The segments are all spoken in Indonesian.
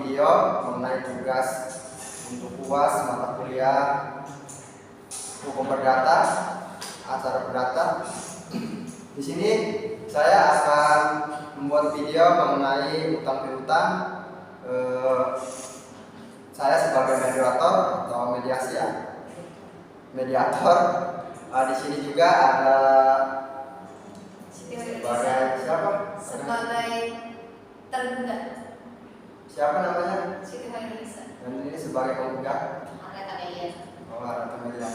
video mengenai tugas untuk UAS mata kuliah hukum perdata, acara perdata. Di sini saya akan membuat video mengenai utang piutang. Saya sebagai mediator atau mediasi ya, mediator. Di sini juga ada sebagai siapa? Sebagai tergugat. Siapa namanya? Siti Hairunisa. Dan ini sebagai penggugat. Areta Melia. Oh, Areta Melia.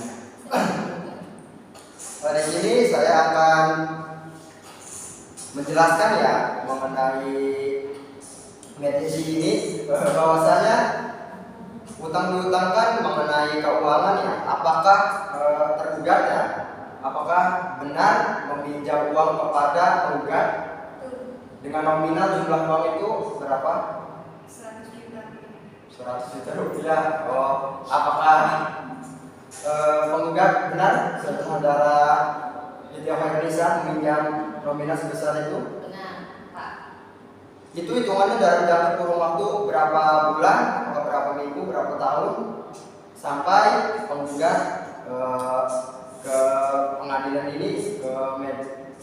Di sini saya akan menjelaskan ya mengenai mediasi ini, bahwasanya utang piutangkan mengenai keuangan ya, apakah tergugat ya, apakah benar meminjam uang kepada penggugat dengan nominal jumlah uang itu berapa? 100 juta. 100 juta rupiah. Oh, apakah penggugat benar saudara Siti Hairunisa meminjam nominal sebesar itu? Benar, Pak. Itu hitungannya dalam jangka kurun waktu berapa bulan, atau berapa minggu, berapa tahun, sampai penggugat ke pengadilan ini,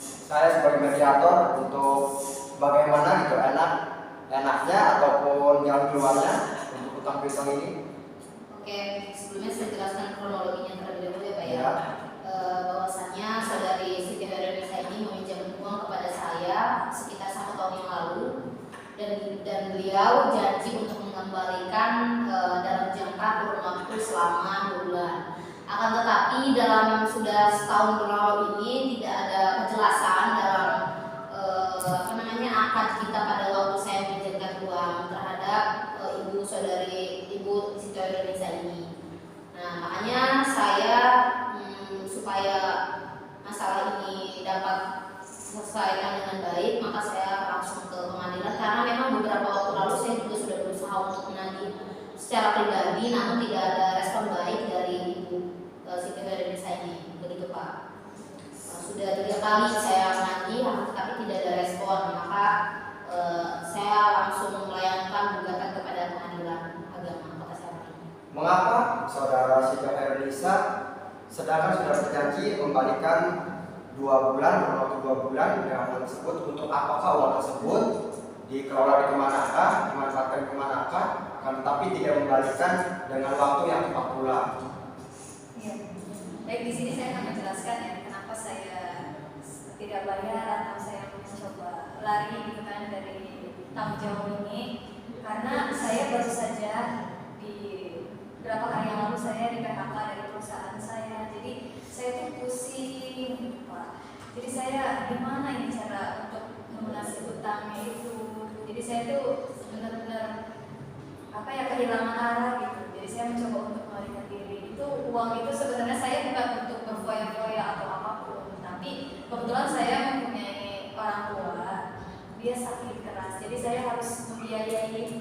saya sebagai mediator untuk bagaimana gitu enaknya ataupun jalan keluarnya untuk utang piutang ini. Oke, sebelumnya saya jelaskan kronologinya terlebih dahulu ya Pak ya. Ya. Bahwasannya saudari Siti Hairunisa ini meminjam uang kepada saya sekitar 1 tahun yang lalu, dan beliau janji untuk mengembalikan dalam jangka kurun waktu selama 2 bulan. Akan tetapi dalam sudah setahun berlalu ini tidak ada kejelasan dalam akad kita pada waktu saya meminjamkan uang terhadap ibu Siti Hairunisa ini. Nah, makanya saya supaya masalah ini dapat selesaikan dengan baik, maka saya langsung ke pengadilan, karena memang beberapa waktu lalu saya juga sudah berusaha untuk menagih secara pribadi, namun tidak ada respon baik dari ibu Siti Hairunisa ini. Begitu Pak. Sudah 3 kali saya menagih, tapi tidak ada respon, maka saya langsung melayangkan gugatan kepada pengadilan agama Kota Serang. Mengapa saudara Siti Hairunisa sedangkan sudah berjanji membalikan 2 bulan, waktu 2 bulan dengan hal tersebut, untuk apakah uang tersebut dikelola di kemanakah, dimanfaatkan kemanakah, akan tetapi tidak membalikan dengan waktu yang tepat pula? Iya. Baik, di sini saya akan menjelaskan ya kenapa saya tidak bayar atau saya mencoba lari gitu kan dari tanggung jawab ini, karena saya baru saja di beberapa hari yang lalu saya di PHK dari perusahaan saya. Jadi saya tuh pusing Pak. Jadi saya gimana ini cara untuk melunasi utangnya itu. Jadi saya tuh benar-benar kehilangan arah gitu. Jadi saya mencoba untuk melarikan diri. Itu uang itu sebenarnya saya bukan untuk berfoya-foya atau apapun, tapi kebetulan saya mempunyai orang tua, dia sakit keras. Jadi saya harus membiayai itu.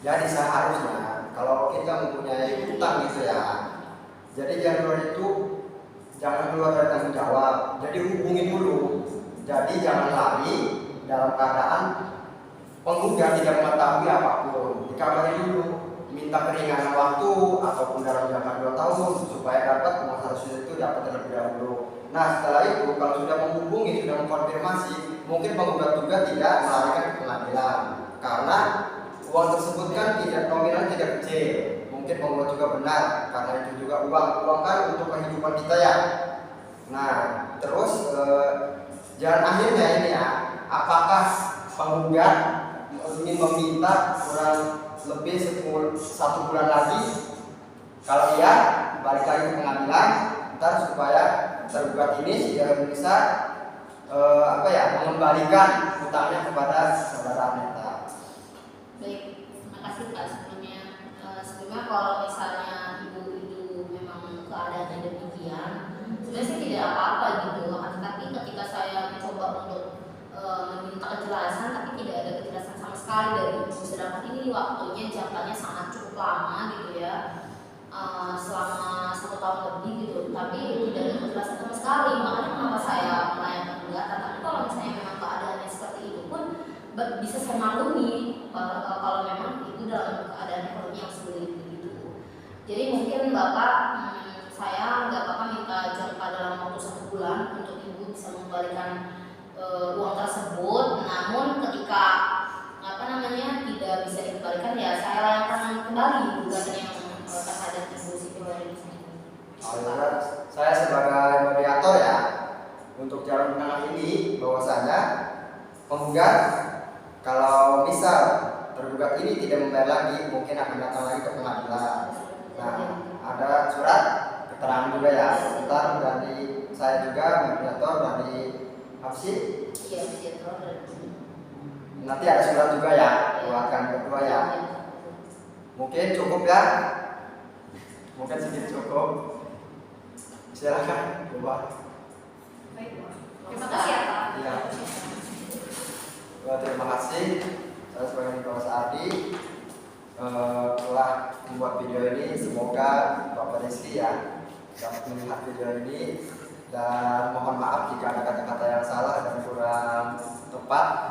Jadi seharusnya kalau kita mempunyai utang gitu ya, jadi jangan keluar dari tanggung jawab. Jadi hubungi dulu. Jadi jangan lari dalam keadaan penggugat tidak mengetahui apapun. Dikabari dulu, minta keringanan waktu ataupun dalam jangka 2 tahun supaya dapat uang 100 itu dapat terlebih dahulu. Nah, setelah itu kalau sudah menghubungi, sudah mengkonfirmasi, mungkin penggugat juga tidak melarikan ke pengadilan karena uang tersebut kan tidak nominal, tidak kecil. Mungkin penggugat juga benar karena itu juga uang kan untuk kehidupan kita ya. Nah, terus jalan akhirnya ini ya, apakah penggugat ingin meminta kurang lebih 1 bulan lagi? Kalau iya, balik lagi ke pengadilan, ntar supaya tergugat ini Siti Hairunisa mengembalikan utangnya kepada saudara Aneta. Baik, terima kasih Pak sebelumnya kalau misalnya ibu itu memang keadaannya demikian, sebenarnya sih tidak apa-apa gitu. Tapi ketika saya mencoba untuk meminta kejelasan, tapi tidak ada kejelasan sama sekali dari ibu. Sedangkan ini waktunya jangkanya sangat cukup lama gitu ya, selama 1 tahun lebih gitu. Tapi tidak ada kejelasan sama sekali. Makanya kenapa saya melayangkan gugatan. Tapi kalau misalnya memang keadaannya seperti itu pun, bisa saya maklumi kalau memang ibu dalam keadaan ekonomi yang sulit begitu. Jadi mungkin Bapak saya nggak apa-apa minta jangka dalam waktu 1 bulan untuk ibu bisa mengembalikan uang tersebut. Namun ketika tidak bisa dikembalikan, ya saya layangkan kembali gugatan yang terhadap ibu Siti Wahyudin. Saya sebagai moderator ya untuk jalan tengah ini bahwasanya penggugat kalau misal tergugat ini tidak membayar lagi mungkin akan datang lagi ke pengadilan. Nah, ada surat keterangan juga ya, ntar dari saya juga moderator dari Hapsi. Iya, moderator. Nanti ada surat juga ya, buatkan berdua ya. Mungkin cukup ya, mungkin sedikit cukup. Silakan, coba. Baik, terima kasih ya Pak. Iya. Terima kasih. Saya sebagai Nicholas Ardi telah membuat video ini. Semoga Bapak Rizky ya dapat melihat video ini, dan mohon maaf jika ada kata-kata yang salah dan kurang tepat.